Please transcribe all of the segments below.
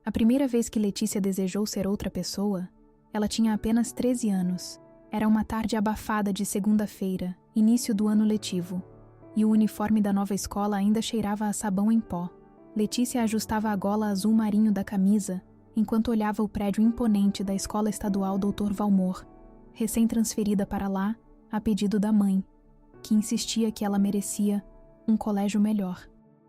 A primeira vez que Letícia desejou ser outra pessoa, ela tinha apenas 13 anos. Era uma tarde abafada de segunda-feira, início do ano letivo, e o uniforme da nova escola ainda cheirava a sabão em pó. Letícia ajustava a gola azul marinho da camisa enquanto olhava o prédio imponente da Escola Estadual Dr. Valmor, recém-transferida para lá a pedido da mãe, que insistia que ela merecia um colégio melhor.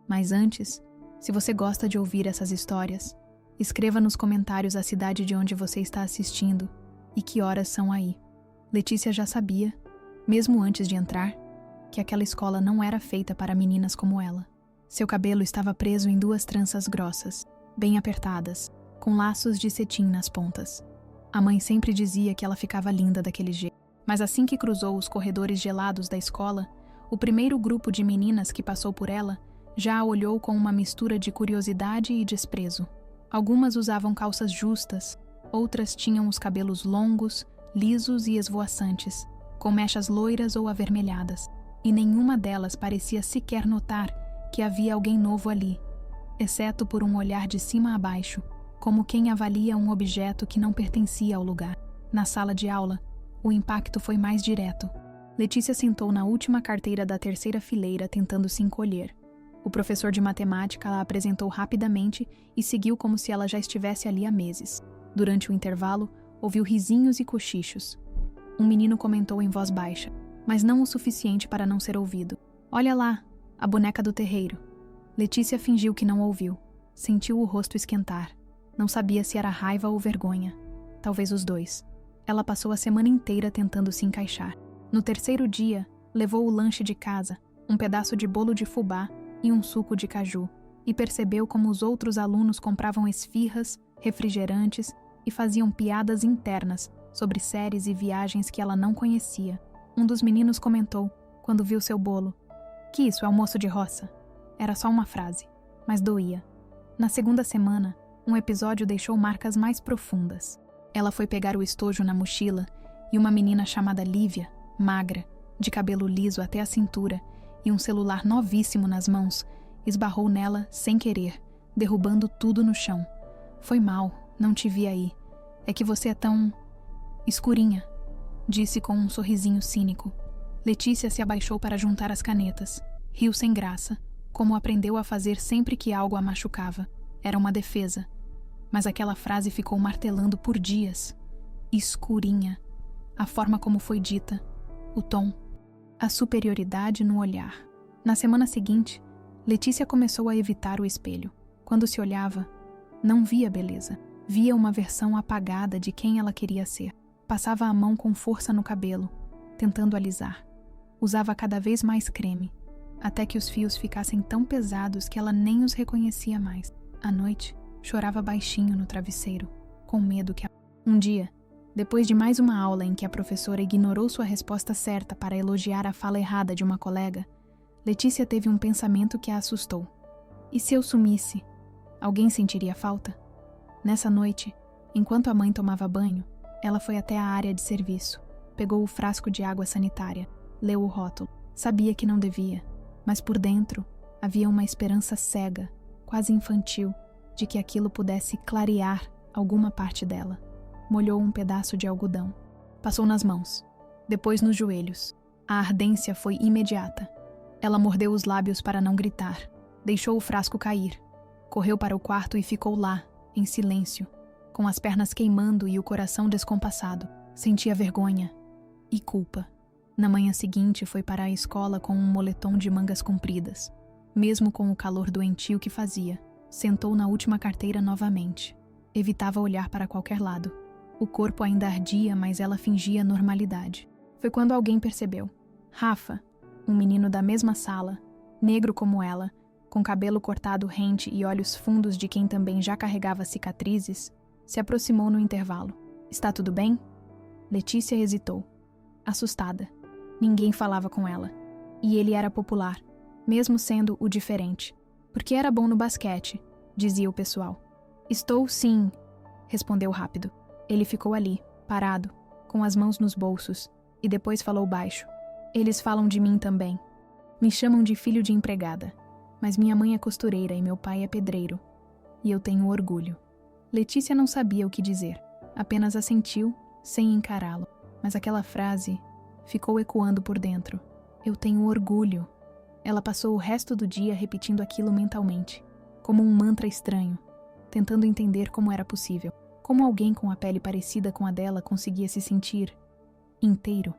Mas antes, se você gosta de ouvir essas histórias, escreva nos comentários a cidade de onde você está assistindo e que horas são aí. Letícia já sabia, mesmo antes de entrar, que aquela escola não era feita para meninas como ela. Seu cabelo estava preso em 2 tranças grossas, bem apertadas, com laços de cetim nas pontas. A mãe sempre dizia que ela ficava linda daquele jeito. Mas assim que cruzou os corredores gelados da escola, o primeiro grupo de meninas que passou por ela já a olhou com uma mistura de curiosidade e desprezo. Algumas usavam calças justas, outras tinham os cabelos longos, lisos e esvoaçantes, com mechas loiras ou avermelhadas, e nenhuma delas parecia sequer notar que havia alguém novo ali, exceto por um olhar de cima a baixo, como quem avalia um objeto que não pertencia ao lugar. Na sala de aula, o impacto foi mais direto. Letícia sentou na última carteira da 3ª fileira tentando se encolher. O professor de matemática a apresentou rapidamente e seguiu como se ela já estivesse ali há meses. Durante o intervalo, ouviu risinhos e cochichos. Um menino comentou em voz baixa, mas não o suficiente para não ser ouvido. "Olha lá, a boneca do terreiro." Letícia fingiu que não ouviu. Sentiu o rosto esquentar. Não sabia se era raiva ou vergonha. Talvez os dois. Ela passou a semana inteira tentando se encaixar. No 3º dia, levou o lanche de casa, um pedaço de bolo de fubá e um suco de caju, e percebeu como os outros alunos compravam esfirras, refrigerantes e faziam piadas internas sobre séries e viagens que ela não conhecia. Um dos meninos comentou, quando viu seu bolo: "Que isso é almoço de roça?" Era só uma frase, mas doía. Na 2ª semana, um episódio deixou marcas mais profundas. Ela foi pegar o estojo na mochila e uma menina chamada Lívia, magra, de cabelo liso até a cintura e um celular novíssimo nas mãos, esbarrou nela sem querer, derrubando tudo no chão. "Foi mal, não te vi aí. É que você é tão... escurinha", disse com um sorrisinho cínico. Letícia se abaixou para juntar as canetas. Riu sem graça, como aprendeu a fazer sempre que algo a machucava. Era uma defesa. Mas aquela frase ficou martelando por dias. Escurinha. A forma como foi dita. O tom. A superioridade no olhar. Na semana seguinte, Letícia começou a evitar o espelho. Quando se olhava, não via beleza. Via uma versão apagada de quem ela queria ser. Passava a mão com força no cabelo, tentando alisar. Usava cada vez mais creme, até que os fios ficassem tão pesados que ela nem os reconhecia mais. À noite, chorava baixinho no travesseiro, com medo que... Um dia, depois de mais uma aula em que a professora ignorou sua resposta certa para elogiar a fala errada de uma colega, Letícia teve um pensamento que a assustou. E se eu sumisse, alguém sentiria falta? Nessa noite, enquanto a mãe tomava banho, ela foi até a área de serviço, pegou o frasco de água sanitária, leu o rótulo. Sabia que não devia, mas por dentro havia uma esperança cega, quase infantil, de que aquilo pudesse clarear alguma parte dela. Molhou um pedaço de algodão. Passou nas mãos, depois nos joelhos. A ardência foi imediata. Ela mordeu os lábios para não gritar. Deixou o frasco cair. Correu para o quarto e ficou lá, em silêncio, com as pernas queimando e o coração descompassado. Sentia vergonha e culpa. Na manhã seguinte foi para a escola com um moletom de mangas compridas. Mesmo com o calor doentio que fazia, sentou na última carteira novamente. Evitava olhar para qualquer lado. O corpo ainda ardia, mas ela fingia normalidade. Foi quando alguém percebeu. Rafa, um menino da mesma sala, negro como ela, com cabelo cortado rente e olhos fundos de quem também já carregava cicatrizes, se aproximou no intervalo. "Está tudo bem?" Letícia hesitou, assustada. Ninguém falava com ela. E ele era popular, mesmo sendo o diferente. Porque era bom no basquete, dizia o pessoal. "Estou sim", respondeu rápido. Ele ficou ali, parado, com as mãos nos bolsos, e depois falou baixo. "Eles falam de mim também. Me chamam de filho de empregada, mas minha mãe é costureira e meu pai é pedreiro. E eu tenho orgulho." Letícia não sabia o que dizer, apenas assentiu, sem encará-lo. Mas aquela frase ficou ecoando por dentro. Eu tenho orgulho. Ela passou o resto do dia repetindo aquilo mentalmente, como um mantra estranho, tentando entender como era possível, como alguém com a pele parecida com a dela conseguia se sentir inteiro.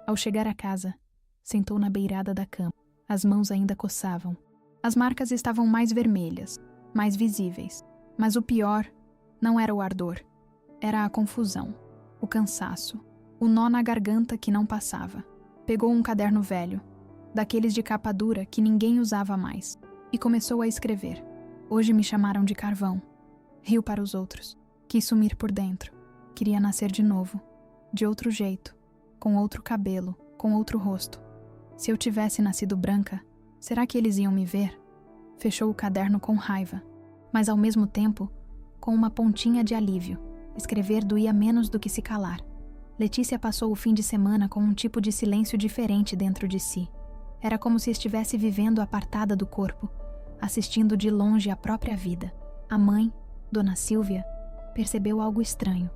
Ao chegar a casa, sentou na beirada da cama. As mãos ainda coçavam. As marcas estavam mais vermelhas, mais visíveis. Mas o pior não era o ardor. Era a confusão, o cansaço, o nó na garganta que não passava. Pegou um caderno velho, daqueles de capa dura que ninguém usava mais, e começou a escrever. Hoje me chamaram de carvão. Riu para os outros. Quis sumir por dentro. Queria nascer de novo. De outro jeito. Com outro cabelo. Com outro rosto. Se eu tivesse nascido branca, será que eles iam me ver? Fechou o caderno com raiva. Mas ao mesmo tempo, com uma pontinha de alívio. Escrever doía menos do que se calar. Letícia passou o fim de semana com um tipo de silêncio diferente dentro de si. Era como se estivesse vivendo apartada do corpo, assistindo de longe a própria vida. A mãe, Dona Silvia, percebeu algo estranho.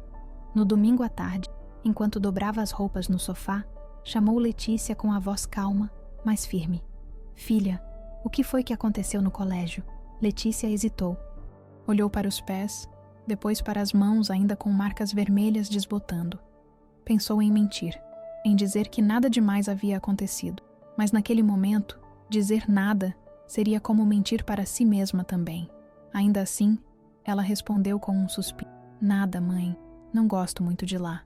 No domingo à tarde, enquanto dobrava as roupas no sofá, chamou Letícia com a voz calma, mas firme. Filha, o que foi que aconteceu no colégio? Letícia hesitou. Olhou para os pés, depois para as mãos ainda com marcas vermelhas desbotando. Pensou em mentir, em dizer que nada demais havia acontecido. Mas naquele momento, dizer nada seria como mentir para si mesma também. Ainda assim, ela respondeu com um suspiro. Nada, mãe. Não gosto muito de lá.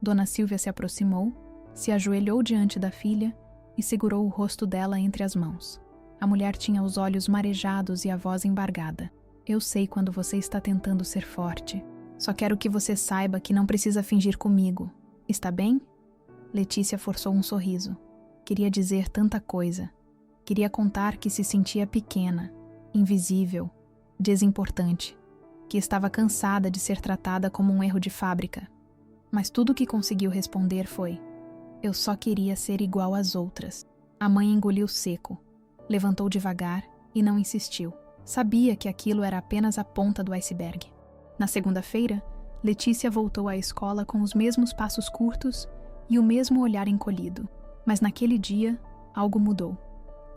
Dona Silvia se aproximou, se ajoelhou diante da filha e segurou o rosto dela entre as mãos. A mulher tinha os olhos marejados e a voz embargada. Eu sei quando você está tentando ser forte. Só quero que você saiba que não precisa fingir comigo. Está bem? Letícia forçou um sorriso. Queria dizer tanta coisa. Queria contar que se sentia pequena, invisível, desimportante, que estava cansada de ser tratada como um erro de fábrica. Mas tudo o que conseguiu responder foi: eu só queria ser igual às outras. A mãe engoliu seco, levantou devagar e não insistiu. Sabia que aquilo era apenas a ponta do iceberg. Na segunda-feira, Letícia voltou à escola com os mesmos passos curtos e o mesmo olhar encolhido. Mas naquele dia, algo mudou.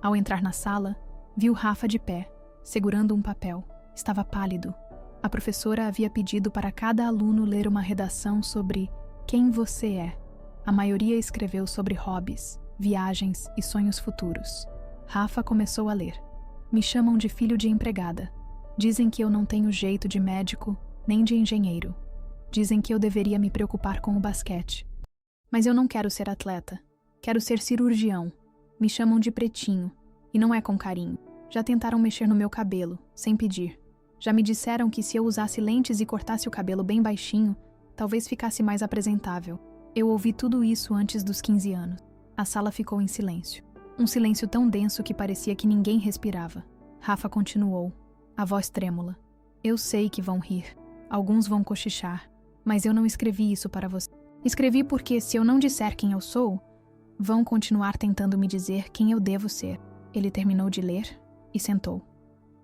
Ao entrar na sala, viu Rafa de pé, segurando um papel. Estava pálido. A professora havia pedido para cada aluno ler uma redação sobre quem você é. A maioria escreveu sobre hobbies, viagens e sonhos futuros. Rafa começou a ler. Me chamam de filho de empregada. Dizem que eu não tenho jeito de médico, nem de engenheiro. Dizem que eu deveria me preocupar com o basquete. Mas eu não quero ser atleta. Quero ser cirurgião. Me chamam de pretinho, e não é com carinho. Já tentaram mexer no meu cabelo, sem pedir. Já me disseram que se eu usasse lentes e cortasse o cabelo bem baixinho, talvez ficasse mais apresentável. Eu ouvi tudo isso antes dos 15 anos. A sala ficou em silêncio. Um silêncio tão denso que parecia que ninguém respirava. Rafa continuou, a voz trêmula. Eu sei que vão rir. Alguns vão cochichar. Mas eu não escrevi isso para você. Escrevi porque, se eu não disser quem eu sou, vão continuar tentando me dizer quem eu devo ser. Ele terminou de ler e sentou.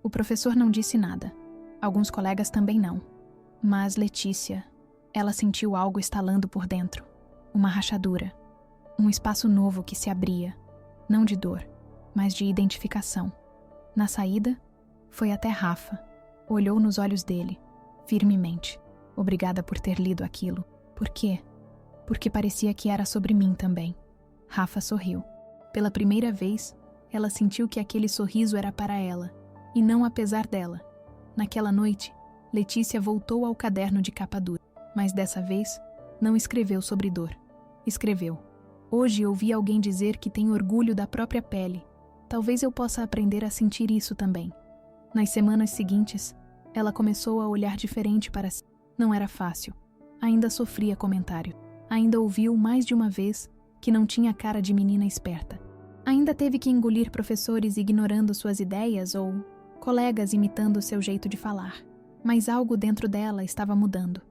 O professor não disse nada. Alguns colegas também não. Mas Letícia, ela sentiu algo estalando por dentro. Uma rachadura. Um espaço novo que se abria. Não de dor, mas de identificação. Na saída, foi até Rafa. Olhou nos olhos dele, firmemente. Obrigada por ter lido aquilo. Por quê? Porque parecia que era sobre mim também. Rafa sorriu. Pela primeira vez, ela sentiu que aquele sorriso era para ela, e não apesar dela. Naquela noite, Letícia voltou ao caderno de capa dura, mas dessa vez, não escreveu sobre dor. Escreveu: hoje ouvi alguém dizer que tem orgulho da própria pele. Talvez eu possa aprender a sentir isso também. Nas semanas seguintes, ela começou a olhar diferente para si. Não era fácil. Ainda sofria comentário. Ainda ouviu mais de uma vez que não tinha cara de menina esperta. Ainda teve que engolir professores ignorando suas ideias ou colegas imitando seu jeito de falar. Mas algo dentro dela estava mudando.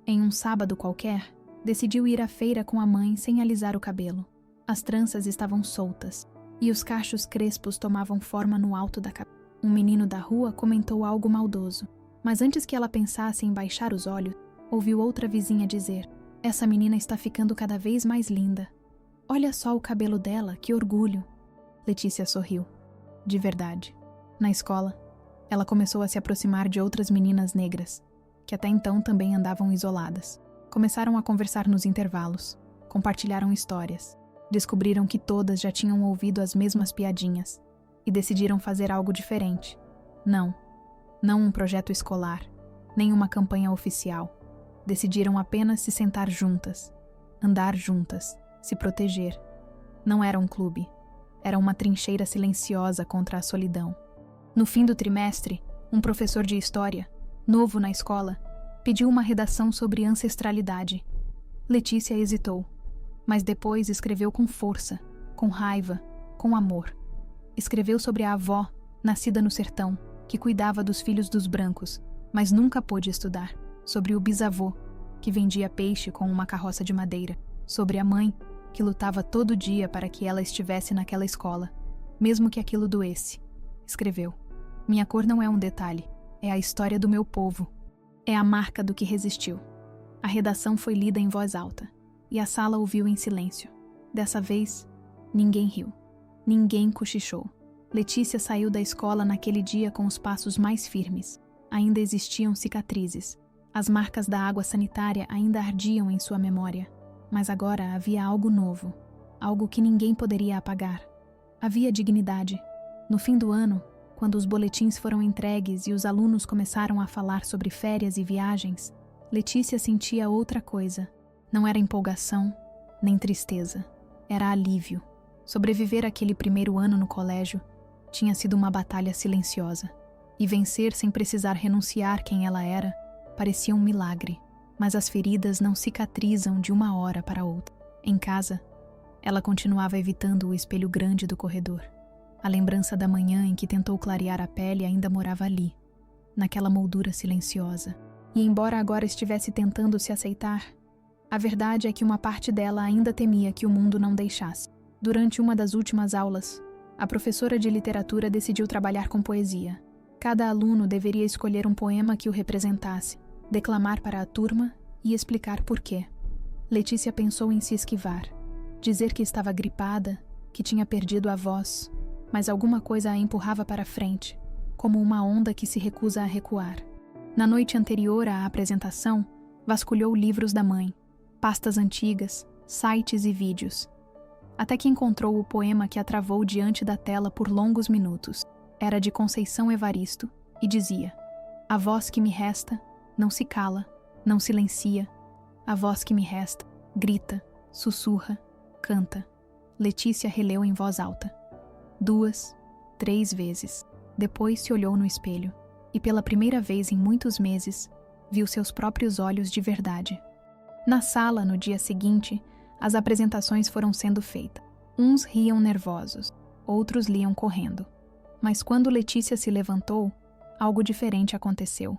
Em um sábado qualquer, decidiu ir à feira com a mãe sem alisar o cabelo. As tranças estavam soltas e os cachos crespos tomavam forma no alto da cabeça. Um menino da rua comentou algo maldoso, Mas antes que ela pensasse em baixar os olhos, ouviu outra vizinha dizer: "Essa menina está ficando cada vez mais linda. Olha só o cabelo dela, que orgulho." Letícia sorriu. De verdade. Na escola, ela começou a se aproximar de outras meninas negras, que até então também andavam isoladas. Começaram a conversar nos intervalos, compartilharam histórias, descobriram que todas já tinham ouvido as mesmas piadinhas e decidiram fazer algo diferente. Não um projeto escolar, nem uma campanha oficial. Decidiram apenas se sentar juntas, andar juntas, se proteger. Não era um clube, era uma trincheira silenciosa contra a solidão. No fim do trimestre, um professor de história, novo na escola, pediu uma redação sobre ancestralidade. Letícia hesitou, mas depois escreveu com força, com raiva, com amor. Escreveu sobre a avó, nascida no sertão, que cuidava dos filhos dos brancos, mas nunca pôde estudar. Sobre o bisavô, que vendia peixe com uma carroça de madeira. Sobre a mãe, que lutava todo dia para que ela estivesse naquela escola, mesmo que aquilo doesse. Escreveu: "Minha cor não é um detalhe, é a história do meu povo. É a marca do que resistiu." A redação foi lida em voz alta, e a sala ouviu em silêncio. Dessa vez, ninguém riu. Ninguém cochichou. Letícia saiu da escola naquele dia com os passos mais firmes. Ainda existiam cicatrizes. As marcas da água sanitária ainda ardiam em sua memória. Mas agora havia algo novo. Algo que ninguém poderia apagar. Havia dignidade. No fim do ano, quando os boletins foram entregues e os alunos começaram a falar sobre férias e viagens, Letícia sentia outra coisa. Não era empolgação, nem tristeza. Era alívio. Sobreviver àquele primeiro ano no colégio tinha sido uma batalha silenciosa. E vencer sem precisar renunciar quem ela era parecia um milagre. Mas as feridas não cicatrizam de uma hora para outra. Em casa, ela continuava evitando o espelho grande do corredor. A lembrança da manhã em que tentou clarear a pele ainda morava ali, naquela moldura silenciosa. E embora agora estivesse tentando se aceitar, a verdade é que uma parte dela ainda temia que o mundo não deixasse. Durante uma das últimas aulas, a professora de literatura decidiu trabalhar com poesia. Cada aluno deveria escolher um poema que o representasse, declamar para a turma e explicar por quê. Letícia pensou em se esquivar, dizer que estava gripada, que tinha perdido a voz, mas alguma coisa a empurrava para frente, como uma onda que se recusa a recuar. Na noite anterior à apresentação, vasculhou livros da mãe, pastas antigas, sites e vídeos, até que encontrou o poema que a travou diante da tela por longos minutos. Era de Conceição Evaristo e dizia: "A voz que me resta não se cala, não silencia. A voz que me resta grita, sussurra, canta." Letícia releu em voz alta. 2, 3 vezes. Depois se olhou no espelho e, pela primeira vez em muitos meses, viu seus próprios olhos de verdade. Na sala, no dia seguinte, as apresentações foram sendo feitas. Uns riam nervosos, outros liam correndo. Mas quando Letícia se levantou, algo diferente aconteceu.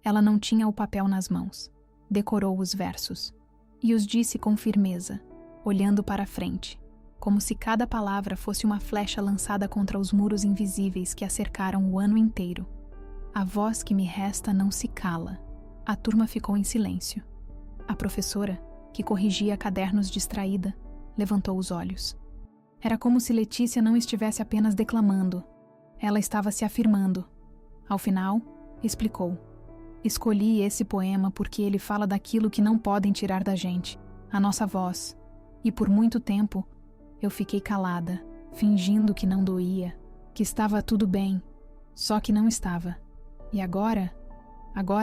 Ela não tinha o papel nas mãos. Decorou os versos e os disse com firmeza, olhando para a frente, como se cada palavra fosse uma flecha lançada contra os muros invisíveis que a cercaram o ano inteiro. "A voz que me resta não se cala." A turma ficou em silêncio. A professora, que corrigia cadernos distraída, levantou os olhos. Era como se Letícia não estivesse apenas declamando. Ela estava se afirmando. Ao final, explicou: "Escolhi esse poema porque ele fala daquilo que não podem tirar da gente, a nossa voz. E por muito tempo, eu fiquei calada, fingindo que não doía, que estava tudo bem, só que não estava. E agora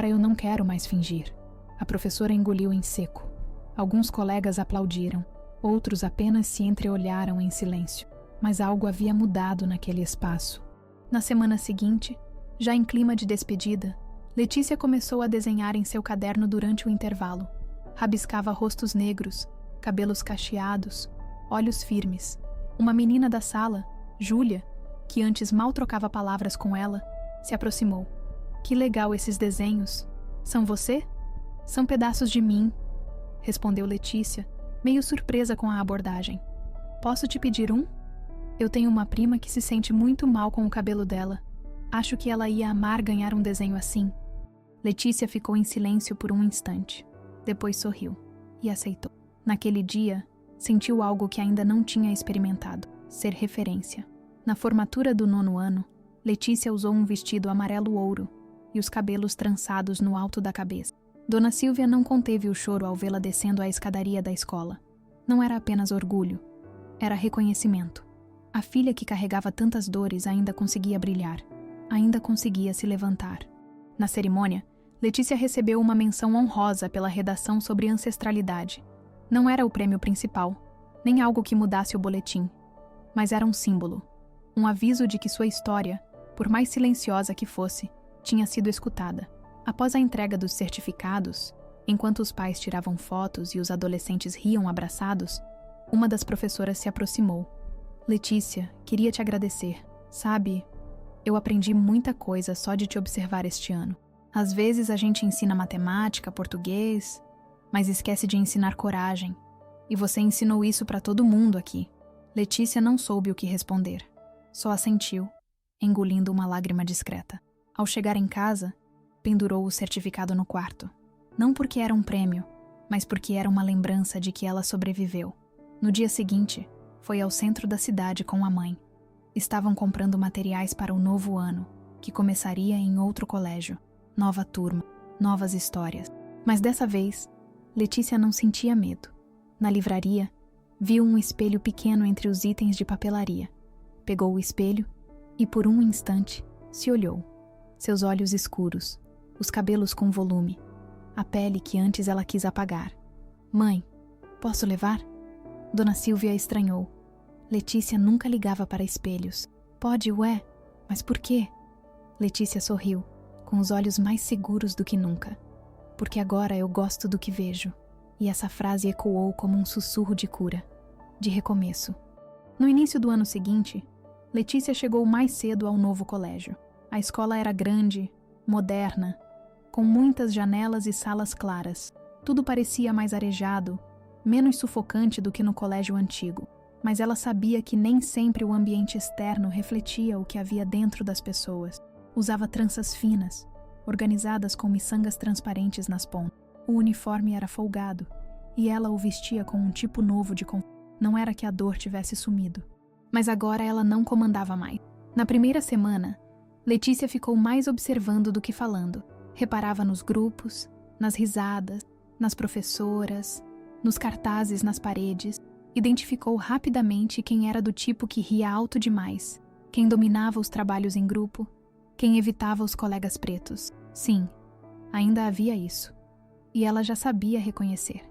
eu não quero mais fingir." A professora engoliu em seco. Alguns colegas aplaudiram, outros apenas se entreolharam em silêncio. Mas algo havia mudado naquele espaço. Na semana seguinte, já em clima de despedida, Letícia começou a desenhar em seu caderno durante o intervalo. Rabiscava rostos negros, cabelos cacheados, olhos firmes. Uma menina da sala, Júlia, que antes mal trocava palavras com ela, se aproximou. "Que legal esses desenhos. São você?" "São pedaços de mim", respondeu Letícia, meio surpresa com a abordagem. "Posso te pedir um? Eu tenho uma prima que se sente muito mal com o cabelo dela. Acho que ela ia amar ganhar um desenho assim." Letícia ficou em silêncio por um instante. Depois sorriu e aceitou. Naquele dia, sentiu algo que ainda não tinha experimentado: ser referência. Na formatura do 9º ano, Letícia usou um vestido amarelo-ouro e os cabelos trançados no alto da cabeça. Dona Silvia não conteve o choro ao vê-la descendo a escadaria da escola. Não era apenas orgulho, era reconhecimento. A filha que carregava tantas dores ainda conseguia brilhar, ainda conseguia se levantar. Na cerimônia, Letícia recebeu uma menção honrosa pela redação sobre ancestralidade. Não era o prêmio principal, nem algo que mudasse o boletim, mas era um símbolo, um aviso de que sua história, por mais silenciosa que fosse, tinha sido escutada. Após a entrega dos certificados, enquanto os pais tiravam fotos e os adolescentes riam abraçados, uma das professoras se aproximou. Letícia, queria te agradecer. Sabe, eu aprendi muita coisa só de te observar este ano. Às vezes a gente ensina matemática, português, mas esquece de ensinar coragem. E você ensinou isso para todo mundo aqui. Letícia não soube o que responder. Só assentiu, engolindo uma lágrima discreta. Ao chegar em casa, pendurou o certificado no quarto. Não porque era um prêmio, mas porque era uma lembrança de que ela sobreviveu. No dia seguinte, foi ao centro da cidade com a mãe. Estavam comprando materiais para o novo ano, que começaria em outro colégio. Nova turma, novas histórias. Mas dessa vez, Letícia não sentia medo. Na livraria, viu um espelho pequeno entre os itens de papelaria. Pegou o espelho e, por um instante, se olhou. Seus olhos escuros, os cabelos com volume, a pele que antes ela quis apagar. Mãe, posso levar? Dona Silvia estranhou. Letícia nunca ligava para espelhos. Pode, ué? Mas por quê? Letícia sorriu, com os olhos mais seguros do que nunca. Porque agora eu gosto do que vejo. E essa frase ecoou como um sussurro de cura, de recomeço. No início do ano seguinte, Letícia chegou mais cedo ao novo colégio. A escola era grande, moderna, com muitas janelas e salas claras. Tudo parecia mais arejado, menos sufocante do que no colégio antigo. Mas ela sabia que nem sempre o ambiente externo refletia o que havia dentro das pessoas. Usava tranças finas, organizadas com miçangas transparentes nas pontas. O uniforme era folgado, e ela o vestia com um tipo novo de conforto. Não era que a dor tivesse sumido. Mas agora ela não comandava mais. Na primeira semana, Letícia ficou mais observando do que falando. Reparava nos grupos, nas risadas, nas professoras, nos cartazes nas paredes. Identificou rapidamente quem era do tipo que ria alto demais, quem dominava os trabalhos em grupo, quem evitava os colegas pretos. Sim, ainda havia isso. E ela já sabia reconhecer.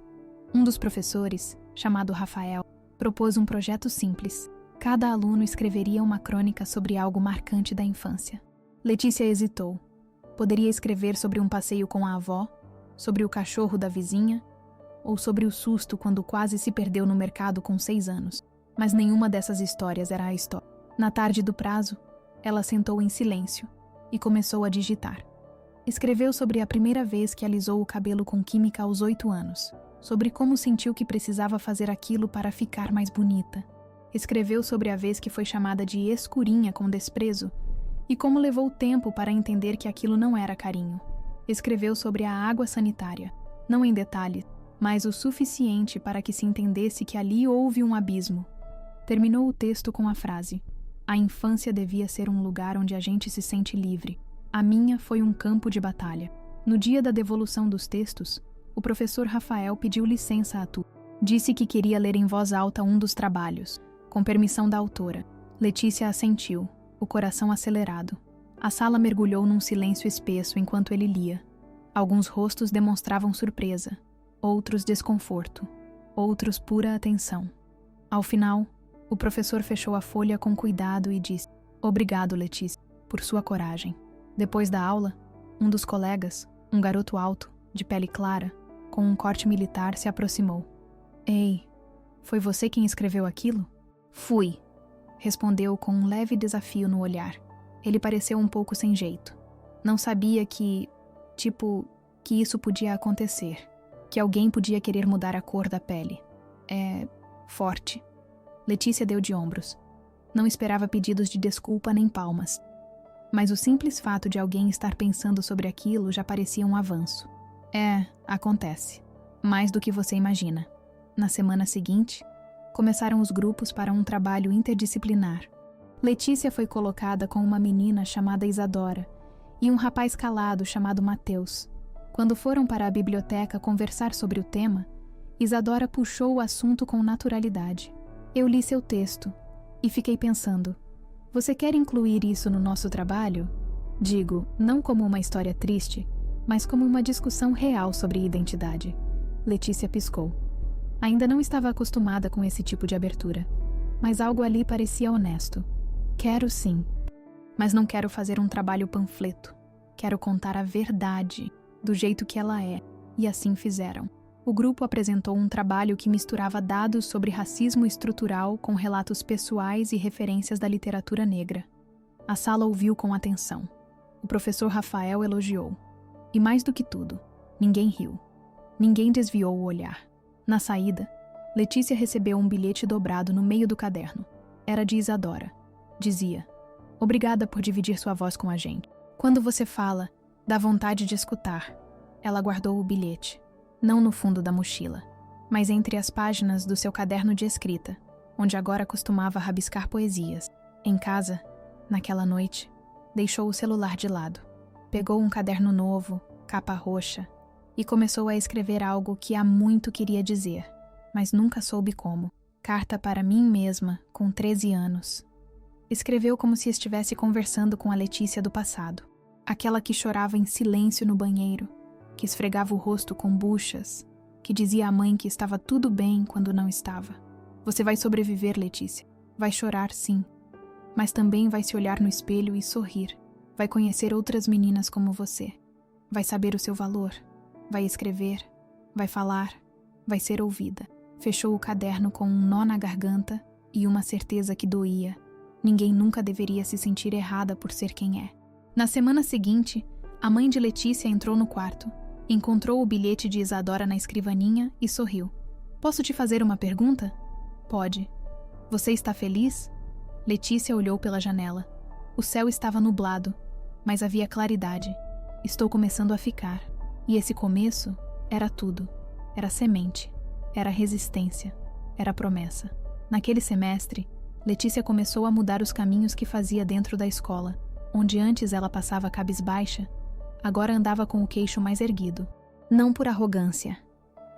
Um dos professores, chamado Rafael, propôs um projeto simples. Cada aluno escreveria uma crônica sobre algo marcante da infância. Letícia hesitou. Poderia escrever sobre um passeio com a avó, sobre o cachorro da vizinha, ou sobre o susto quando quase se perdeu no mercado com 6 anos. Mas nenhuma dessas histórias era a história. Na tarde do prazo, ela sentou em silêncio e começou a digitar. Escreveu sobre a primeira vez que alisou o cabelo com química aos 8 anos, sobre como sentiu que precisava fazer aquilo para ficar mais bonita. Escreveu sobre a vez que foi chamada de escurinha com desprezo e como levou tempo para entender que aquilo não era carinho. Escreveu sobre a água sanitária, não em detalhes, mas o suficiente para que se entendesse que ali houve um abismo. Terminou o texto com a frase: "A infância devia ser um lugar onde a gente se sente livre. A minha foi um campo de batalha." No dia da devolução dos textos, o professor Rafael pediu licença a tudo. Disse que queria ler em voz alta um dos trabalhos, com permissão da autora. Letícia assentiu, o coração acelerado. A sala mergulhou num silêncio espesso enquanto ele lia. Alguns rostos demonstravam surpresa, outros desconforto, outros pura atenção. Ao final, o professor fechou a folha com cuidado e disse: "Obrigado, Letícia, por sua coragem." Depois da aula, um dos colegas, um garoto alto, de pele clara, com um corte militar, se aproximou. "Ei, foi você quem escreveu aquilo?" "Fui", respondeu com um leve desafio no olhar. Ele pareceu um pouco sem jeito. Não sabia que isso podia acontecer. Que alguém podia querer mudar a cor da pele. É forte. Letícia deu de ombros. Não esperava pedidos de desculpa nem palmas. mas o simples fato de alguém estar pensando sobre aquilo já parecia um avanço. Acontece. Mais do que você imagina. Na semana seguinte, começaram os grupos para um trabalho interdisciplinar. Letícia foi colocada com uma menina chamada Isadora e um rapaz calado chamado Mateus. Quando foram para a biblioteca conversar sobre o tema, Isadora puxou o assunto com naturalidade. Eu li seu texto e fiquei pensando, você quer incluir isso no nosso trabalho? Digo, não como uma história triste, mas como uma discussão real sobre identidade. Letícia piscou. Ainda não estava acostumada com esse tipo de abertura, mas algo ali parecia honesto. Quero sim, mas não quero fazer um trabalho panfleto. Quero contar a verdade, do jeito que ela é, e assim fizeram. O grupo apresentou um trabalho que misturava dados sobre racismo estrutural com relatos pessoais e referências da literatura negra. A sala ouviu com atenção. O professor Rafael elogiou. E mais do que tudo, ninguém riu. Ninguém desviou o olhar. Na saída, Letícia recebeu um bilhete dobrado no meio do caderno. Era de Isadora. Dizia, obrigada por dividir sua voz com a gente. Quando você fala, dá vontade de escutar. Ela guardou o bilhete. Não no fundo da mochila, mas entre as páginas do seu caderno de escrita, onde agora costumava rabiscar poesias. Em casa, naquela noite, deixou o celular de lado. Pegou um caderno novo, capa roxa, e começou a escrever algo que há muito queria dizer, mas nunca soube como. Carta para mim mesma, com 13 anos. Escreveu como se estivesse conversando com a Letícia do passado, aquela que chorava em silêncio no banheiro, que esfregava o rosto com buchas, que dizia à mãe que estava tudo bem quando não estava. Você vai sobreviver, Letícia. Vai chorar, sim. Mas também vai se olhar no espelho e sorrir. Vai conhecer outras meninas como você. Vai saber o seu valor. Vai escrever. Vai falar. Vai ser ouvida. Fechou o caderno com um nó na garganta e uma certeza que doía. Ninguém nunca deveria se sentir errada por ser quem é. Na semana seguinte, a mãe de Letícia entrou no quarto. Encontrou o bilhete de Isadora na escrivaninha e sorriu. Posso te fazer uma pergunta? Pode. Você está feliz? Letícia olhou pela janela. O céu estava nublado, mas havia claridade. Estou começando a ficar. E esse começo era tudo. Era semente. Era resistência. Era promessa. Naquele semestre, Letícia começou a mudar os caminhos que fazia dentro da escola. Onde antes ela passava cabisbaixa, agora andava com o queixo mais erguido. Não por arrogância,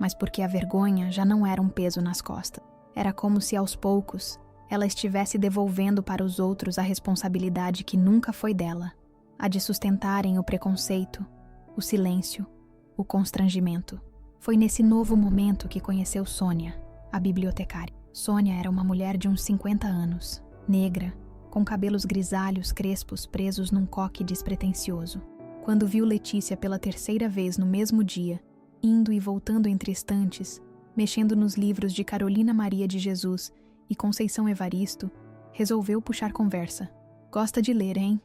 mas porque a vergonha já não era um peso nas costas. Era como se, aos poucos, ela estivesse devolvendo para os outros a responsabilidade que nunca foi dela, a de sustentarem o preconceito, o silêncio, o constrangimento. Foi nesse novo momento que conheceu Sônia, a bibliotecária. Sônia era uma mulher de uns 50 anos, negra, com cabelos grisalhos crespos presos num coque despretensioso. Quando viu Letícia pela terceira vez no mesmo dia, indo e voltando entre estantes, mexendo nos livros de Carolina Maria de Jesus e Conceição Evaristo, resolveu puxar conversa. Gosta de ler, hein?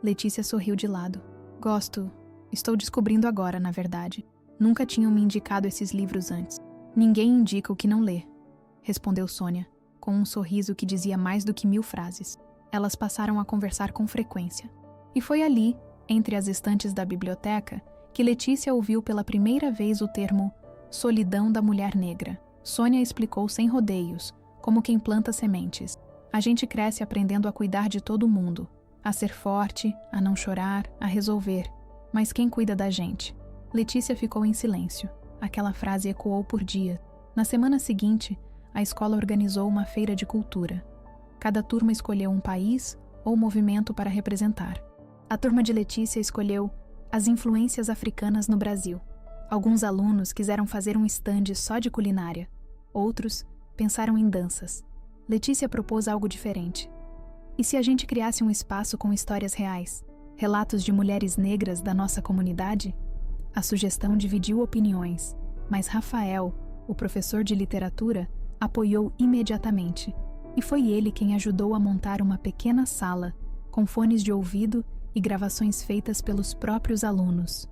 Letícia sorriu de lado. Gosto. Estou descobrindo agora, na verdade. Nunca tinham me indicado esses livros antes. Ninguém indica o que não lê, respondeu Sônia, com um sorriso que dizia mais do que 1000 frases. Elas passaram a conversar com frequência. E foi ali, entre as estantes da biblioteca, que Letícia ouviu pela primeira vez o termo solidão da mulher negra. Sônia explicou sem rodeios, como quem planta sementes. A gente cresce aprendendo a cuidar de todo mundo, a ser forte, a não chorar, a resolver. Mas quem cuida da gente? Letícia ficou em silêncio. Aquela frase ecoou por dias. Na semana seguinte, a escola organizou uma feira de cultura. Cada turma escolheu um país ou movimento para representar. A turma de Letícia escolheu as influências africanas no Brasil. Alguns alunos quiseram fazer um estande só de culinária. Outros pensaram em danças. Letícia propôs algo diferente. E se a gente criasse um espaço com histórias reais, relatos de mulheres negras da nossa comunidade? A sugestão dividiu opiniões, mas Rafael, o professor de literatura, apoiou imediatamente. E foi ele quem ajudou a montar uma pequena sala, com fones de ouvido e gravações feitas pelos próprios alunos.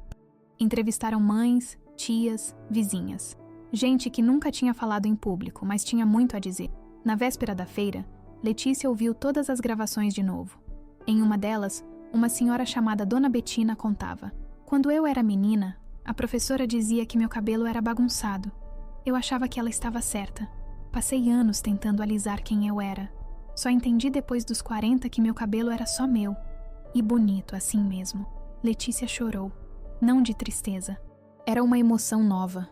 Entrevistaram mães, tias, vizinhas. Gente que nunca tinha falado em público, mas tinha muito a dizer. Na véspera da feira, Letícia ouviu todas as gravações de novo. Em uma delas, Uma senhora chamada Dona Betina contava: quando eu era menina, a professora dizia que meu cabelo era bagunçado. Eu achava que ela estava certa. Passei anos tentando alisar quem eu era. Só entendi depois dos 40 que meu cabelo era só meu. E bonito assim mesmo. Letícia chorou. Não de tristeza. Era uma emoção nova.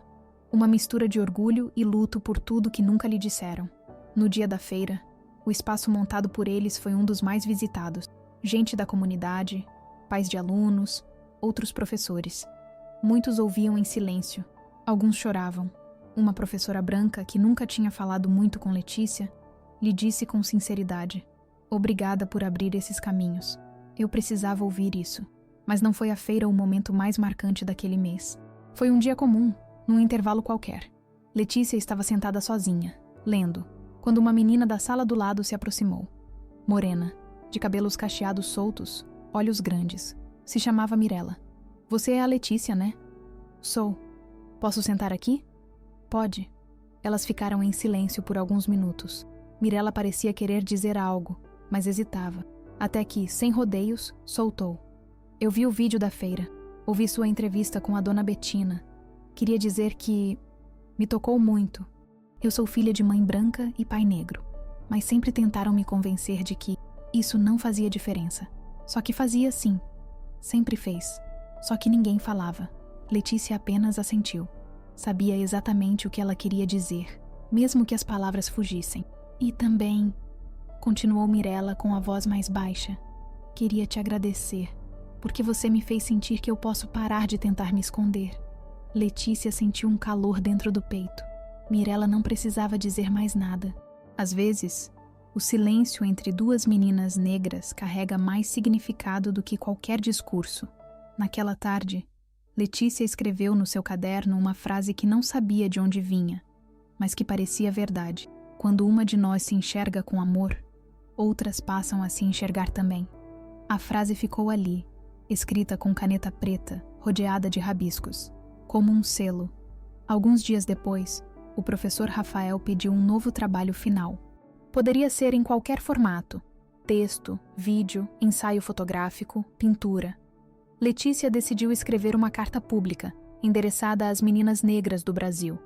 Uma mistura de orgulho e luto por tudo que nunca lhe disseram. No dia da feira, o espaço montado por eles foi um dos mais visitados. Gente da comunidade, pais de alunos, outros professores. Muitos ouviam em silêncio. Alguns choravam. Uma professora branca, que nunca tinha falado muito com Letícia, lhe disse com sinceridade: obrigada por abrir esses caminhos. Eu precisava ouvir isso. Mas não foi a feira o momento mais marcante daquele mês. Foi um dia comum, num intervalo qualquer. Letícia estava sentada sozinha, lendo, quando uma menina da sala do lado se aproximou. Morena, de cabelos cacheados soltos, olhos grandes. Se chamava Mirella. Você é a Letícia, né? Sou. Posso sentar aqui? Pode. Elas ficaram em silêncio por alguns minutos. Mirella parecia querer dizer algo, mas hesitava. Até que, sem rodeios, soltou. Eu vi o vídeo da feira. Ouvi sua entrevista com a Dona Betina. Queria dizer que me tocou muito. Eu sou filha de mãe branca e pai negro, mas sempre tentaram me convencer de que isso não fazia diferença. Só que fazia sim. Sempre fez. Só que ninguém falava. Letícia apenas assentiu. Sabia exatamente o que ela queria dizer, mesmo que as palavras fugissem. E também, continuou Mirella com a voz mais baixa, queria te agradecer, porque você me fez sentir que eu posso parar de tentar me esconder. Letícia sentiu um calor dentro do peito. Mirella não precisava dizer mais nada. Às vezes, o silêncio entre duas meninas negras carrega mais significado do que qualquer discurso. Naquela tarde, Letícia escreveu no seu caderno uma frase que não sabia de onde vinha, mas que parecia verdade. Quando uma de nós se enxerga com amor, outras passam a se enxergar também. A frase ficou ali, escrita com caneta preta, rodeada de rabiscos, como um selo. Alguns dias depois, o professor Rafael pediu um novo trabalho final. Poderia ser em qualquer formato: texto, vídeo, ensaio fotográfico, pintura. Letícia decidiu escrever uma carta pública, endereçada às meninas negras do Brasil.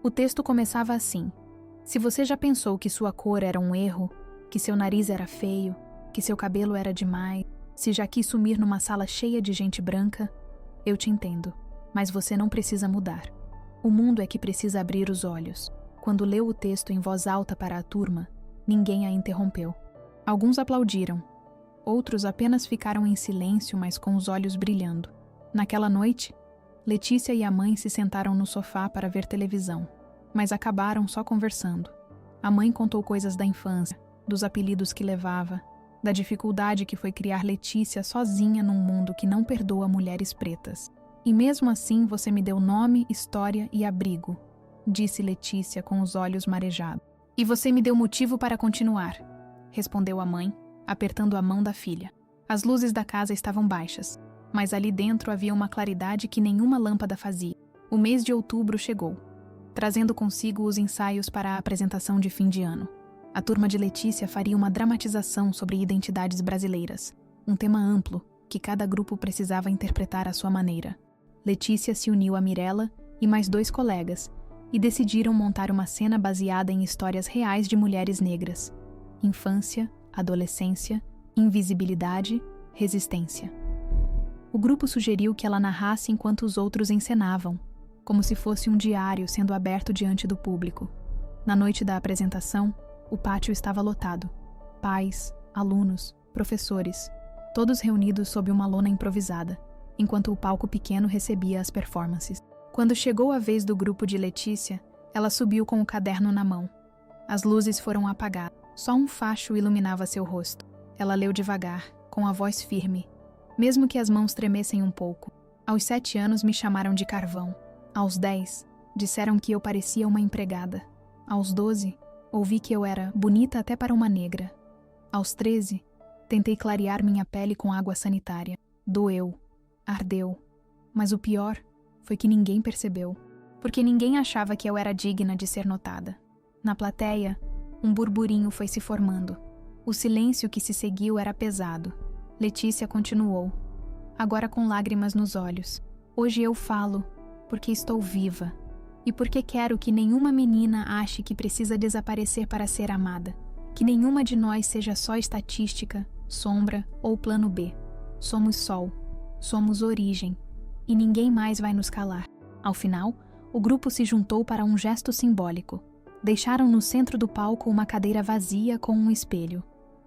O texto começava assim: se você já pensou que sua cor era um erro, que seu nariz era feio, que seu cabelo era demais, se já quis sumir numa sala cheia de gente branca, eu te entendo, mas você não precisa mudar. O mundo é que precisa abrir os olhos. Quando leu o texto em voz alta para a turma, ninguém a interrompeu. Alguns aplaudiram. Outros apenas ficaram em silêncio, mas com os olhos brilhando. Naquela noite, Letícia e a mãe se sentaram no sofá para ver televisão, mas acabaram só conversando. A mãe contou coisas da infância, dos apelidos que levava, da dificuldade que foi criar Letícia sozinha num mundo que não perdoa mulheres pretas. E mesmo assim você me deu nome, história e abrigo, disse Letícia com os olhos marejados. E você me deu motivo para continuar, respondeu a mãe, apertando a mão da filha. As luzes da casa estavam baixas, mas ali dentro havia uma claridade que nenhuma lâmpada fazia. O mês de outubro chegou, trazendo consigo os ensaios para a apresentação de fim de ano. A turma de Letícia faria uma dramatização sobre identidades brasileiras, um tema amplo que cada grupo precisava interpretar à sua maneira. Letícia se uniu a Mirella e mais 2 colegas e decidiram montar uma cena baseada em histórias reais de mulheres negras: infância, adolescência, invisibilidade, resistência. O grupo sugeriu que ela narrasse enquanto os outros encenavam, como se fosse um diário sendo aberto diante do público. Na noite da apresentação, o pátio estava lotado. Pais, alunos, professores, todos reunidos sob uma lona improvisada, enquanto o palco pequeno recebia as performances. Quando chegou a vez do grupo de Letícia, ela subiu com o caderno na mão. As luzes foram apagadas. Só um facho iluminava seu rosto. Ela leu devagar, com a voz firme, mesmo que as mãos tremessem um pouco. Aos 7 anos me chamaram de carvão. Aos 10, disseram que eu parecia uma empregada. Aos 12, ouvi que eu era bonita até para uma negra. Aos 13, tentei clarear minha pele com água sanitária. Doeu, ardeu. Mas o pior foi que ninguém percebeu, porque ninguém achava que eu era digna de ser notada. Na plateia, um burburinho foi se formando. O silêncio que se seguiu era pesado. Letícia continuou, agora com lágrimas nos olhos. Hoje eu falo, porque estou viva. E porque quero que nenhuma menina ache que precisa desaparecer para ser amada. Que nenhuma de nós seja só estatística, sombra ou plano B. Somos sol, somos origem. E ninguém mais vai nos calar. Ao final, o grupo se juntou para um gesto simbólico. Deixaram no centro do palco uma cadeira vazia com um espelho.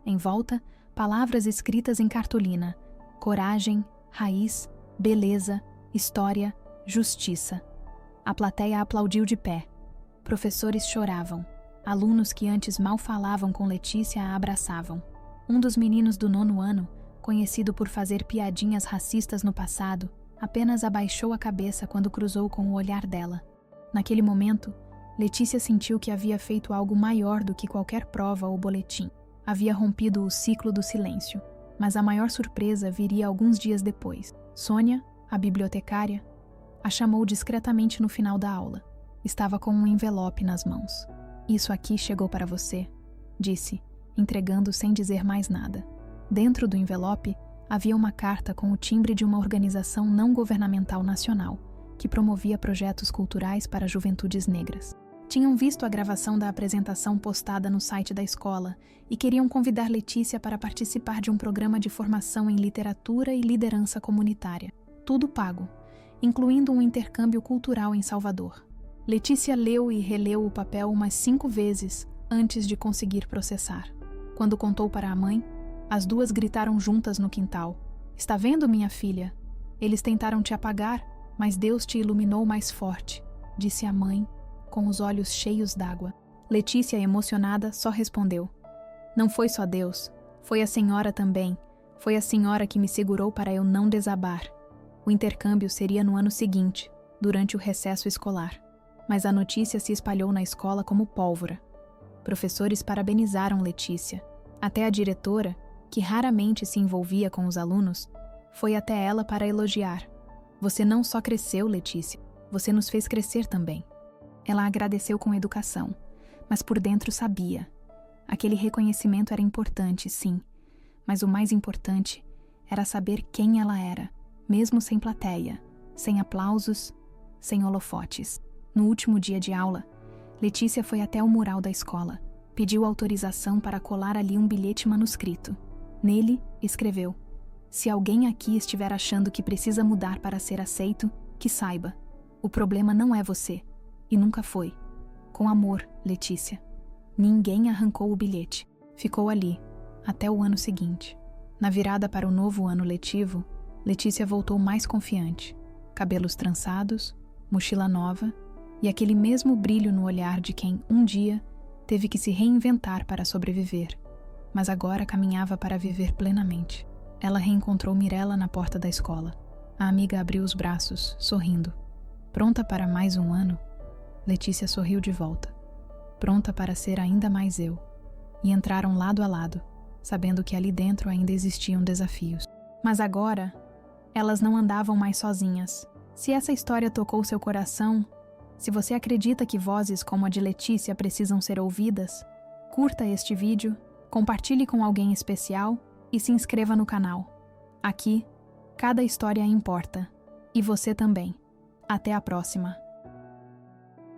Em volta, palavras escritas em cartolina: coragem, raiz, beleza, história, justiça. A plateia aplaudiu de pé. Professores choravam. Alunos que antes mal falavam com Letícia a abraçavam. Um dos meninos do 9º ano, conhecido por fazer piadinhas racistas no passado, apenas abaixou a cabeça quando cruzou com o olhar dela. Naquele momento, Letícia sentiu que havia feito algo maior do que qualquer prova ou boletim. Havia rompido o ciclo do silêncio. Mas a maior surpresa viria alguns dias depois. Sônia, a bibliotecária, a chamou discretamente no final da aula. Estava com um envelope nas mãos. Isso aqui chegou para você, disse, entregando sem dizer mais nada. Dentro do envelope, havia uma carta com o timbre de uma organização não governamental nacional, que promovia projetos culturais para juventudes negras. Tinham visto a gravação da apresentação postada no site da escola e queriam convidar Letícia para participar de um programa de formação em literatura e liderança comunitária. Tudo pago, incluindo um intercâmbio cultural em Salvador. Letícia leu e releu o papel umas 5 vezes antes de conseguir processar. Quando contou para a mãe, as duas gritaram juntas no quintal. Está vendo, minha filha? Eles tentaram te apagar, mas Deus te iluminou mais forte, disse a mãe, com os olhos cheios d'água. Letícia, emocionada, só respondeu: não foi só Deus, foi a senhora também. Foi a senhora que me segurou para eu não desabar. O intercâmbio seria no ano seguinte, durante o recesso escolar. Mas a notícia se espalhou na escola como pólvora. Professores parabenizaram Letícia. Até a diretora, que raramente se envolvia com os alunos, foi até ela para elogiar. Você não só cresceu, Letícia, você nos fez crescer também. Ela agradeceu com educação, mas por dentro sabia. Aquele reconhecimento era importante, sim, mas o mais importante era saber quem ela era, mesmo sem plateia, sem aplausos, sem holofotes. No último dia de aula, Letícia foi até o mural da escola, pediu autorização para colar ali um bilhete manuscrito. Nele, escreveu: se alguém aqui estiver achando que precisa mudar para ser aceito, que saiba, o problema não é você, e nunca foi. Com amor, Letícia. Ninguém arrancou o bilhete. Ficou ali, até o ano seguinte. Na virada para o novo ano letivo, Letícia voltou mais confiante. Cabelos trançados, mochila nova e aquele mesmo brilho no olhar de quem, um dia, teve que se reinventar para sobreviver, mas agora caminhava para viver plenamente. Ela reencontrou Mirella na porta da escola. A amiga abriu os braços, sorrindo. Pronta para mais um ano? Letícia sorriu de volta. Pronta para ser ainda mais eu. E entraram lado a lado, sabendo que ali dentro ainda existiam desafios. Mas agora, elas não andavam mais sozinhas. Se essa história tocou seu coração, se você acredita que vozes como a de Letícia precisam ser ouvidas, curta este vídeo, compartilhe com alguém especial e se inscreva no canal. Aqui, cada história importa. E você também. Até a próxima!